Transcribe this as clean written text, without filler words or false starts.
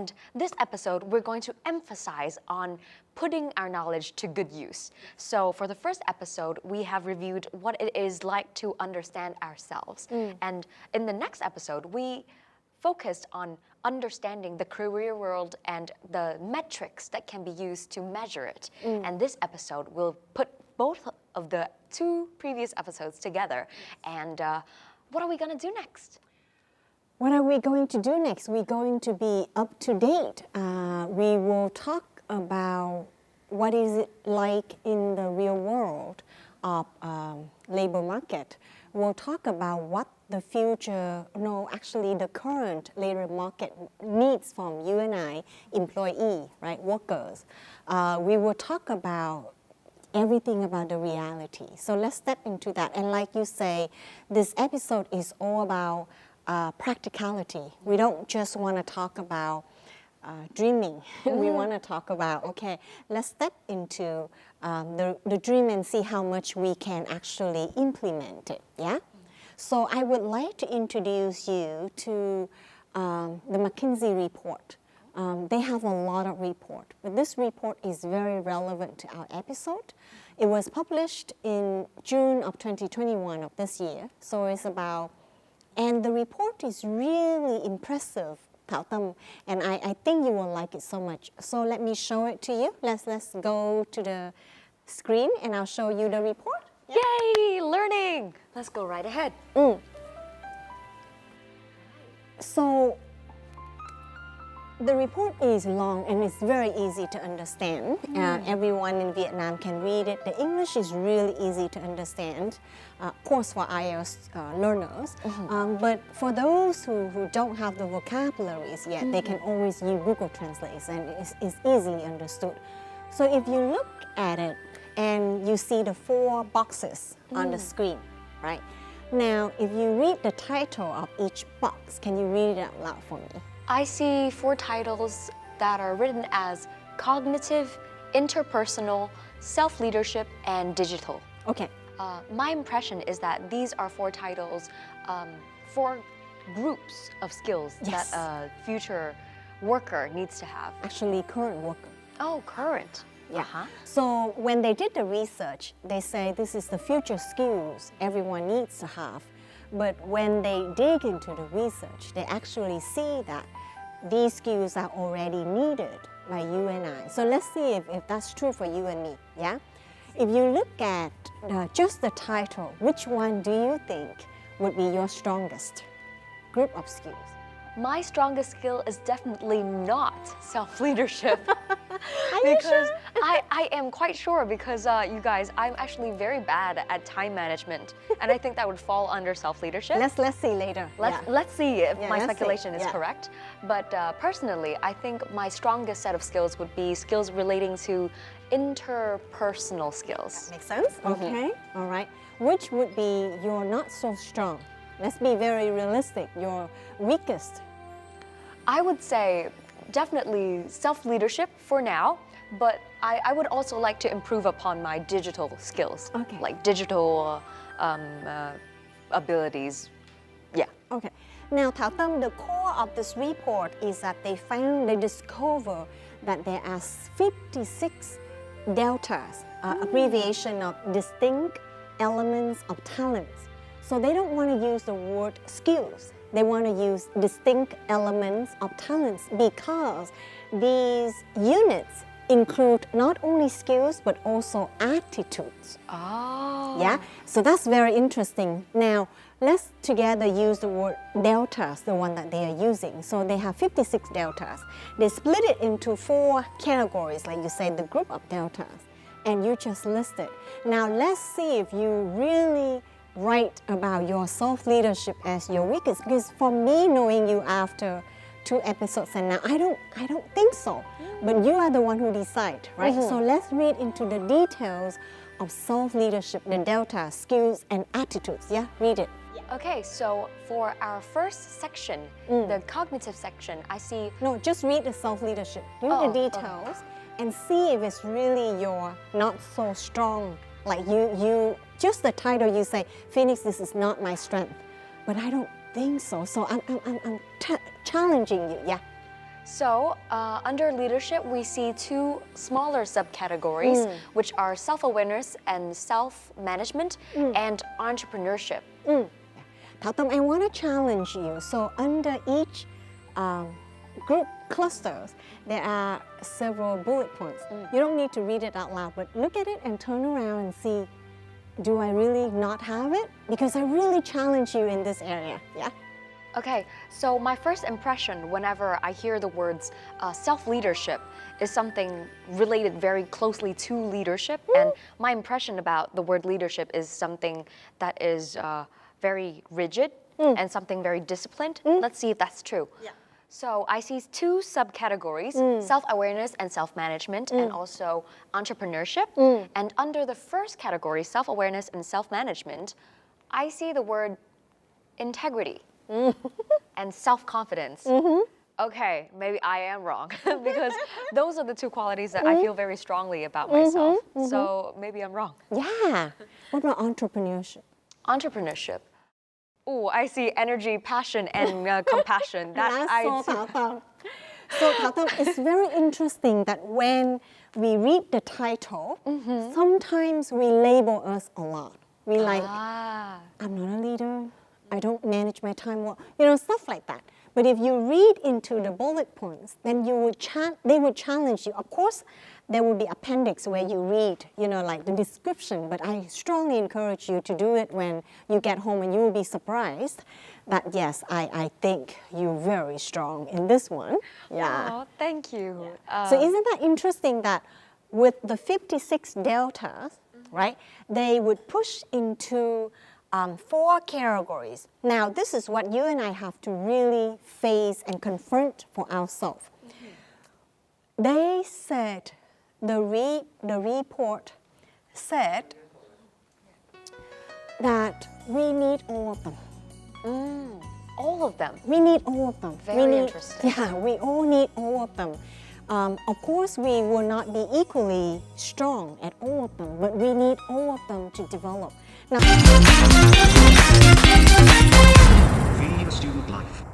And this episode, we're going to emphasize on putting our knowledge to good use. So for the first episode, we have reviewed what it is like to understand ourselves. And in the next episode, we focused on understanding the career world and the metrics that can be used to measure it. And this episode will put both of the two previous episodes together. And what are we going to do next? What are we going to do next? We're going to be up to date. We will talk about what is it like in the real world of labor market. We'll talk about what the future, no, actually the current labor market needs from you and I, employee, right, workers. We will talk about everything about the reality. So let's step into that. And like you say, this episode is all about practicality. We don't just want to talk about dreaming. We want to talk about, okay, let's step into the dream and see how much we can actually implement it, yeah? So I would like to introduce you to the McKinsey report. They have a lot of report, but this report is very relevant to our episode. It was published in June of 2021 of this year, so it's about, and the report is really impressive, Thảo Tâm, and I think you will like it so much. So let me show it to you. Let's go to the screen and I'll show you the report. Yay, learning! Let's go right ahead. So the report is long and it's very easy to understand. Everyone in Vietnam can read it. The English is really easy to understand, of course for IELTS learners. But for those who don't have the vocabularies yet, they can always use Google Translate and it's easily understood. So if you look at it and you see the 4 boxes on the screen, right? Now, if you read the title of each box, can you read it out loud for me? I see 4 titles that are written as cognitive, interpersonal, self-leadership, and digital. Okay. My impression is that these are 4 titles, 4 groups of skills that a future worker needs to have. Actually, current worker. Oh, current. Yeah. So when they did the research, they say this is the future skills everyone needs to have. But when they dig into the research, they actually see that these skills are already needed by you and I. So let's see if that's true for you and me, yeah? If you look at just the title, which one do you think would be your strongest group of skills? My strongest skill is definitely not self-leadership. Because I am quite sure because you guys, I'm actually very bad at time management, and I think that would fall under self-leadership. Let's see later. Let's see if my speculation is correct. But personally, I think my strongest set of skills would be skills relating to interpersonal skills. Makes sense? Okay, all right. Which would be your not so strong? Let's be very realistic, your weakest. I would say definitely self-leadership for now, but I would also like to improve upon my digital skills, like digital abilities. Yeah. Okay. Now, Thảo Tâm, the core of this report is that they discover that there are 56 deltas, abbreviation of distinct elements of talents. So they don't want to use the word skills. They want to use distinct elements of talents because these units include not only skills but also attitudes. Oh. Yeah, so that's very interesting. Now, let's together use the word deltas, the one that they are using. So they have 56 deltas. They split it into 4 categories, like you said, the group of deltas, and you just listed. Now, let's see if you really write about your self-leadership as your weakest, because for me, knowing you after 2 episodes and now, I don't think so. But you are the one who decide, right? So let's read into the details of self-leadership, the delta, skills and attitudes. Yeah, read it. Okay, so for our first section, the cognitive section, I see... No, just read the self-leadership. Read the details and see if it's really your not so strong. Like you just the title, you say, Phoenix, this is not my strength. But I don't think so. So I'm challenging you, yeah. So, under leadership, we see two smaller subcategories, which are self-awareness and self-management, and entrepreneurship. Thảo Tâm, I want to challenge you. So under each group clusters, there are several bullet points. You don't need to read it out loud, but look at it and turn around and see, do I really not have it? Because I really challenge you in this area, yeah? Okay, so my first impression whenever I hear the words self-leadership is something related very closely to leadership, and my impression about the word leadership is something that is very rigid and something very disciplined. Let's see if that's true. Yeah. So I see two subcategories, self-awareness and self-management, and also entrepreneurship. And under the first category, self-awareness and self-management, I see the word integrity and self-confidence. Okay, maybe I am wrong because those are the two qualities that I feel very strongly about myself. So maybe I'm wrong. Yeah. What about entrepreneurship? Entrepreneurship. Oh, I see energy, passion, and compassion. That I So Thảo Tâm, it's very interesting that when we read the title, sometimes we label us a lot. We like, I'm not a leader, I don't manage my time well, you know, stuff like that. But if you read into the bullet points, then they would challenge you. Of course, there will be appendix where you read, you know, like the description, but I strongly encourage you to do it when you get home, and you will be surprised that, yes, I think you're very strong in this one. Yeah. Oh, thank you. So isn't that interesting that with the 56 deltas, right, they would push into 4 categories. Now, this is what you and I have to really face and confront for ourselves. They said, the report said that we need all of them. All of them? We need all of them. Very interesting. Yeah, we all need all of them. Of course, we will not be equally strong at all of them, but we need all of them to develop. Now, V, student life.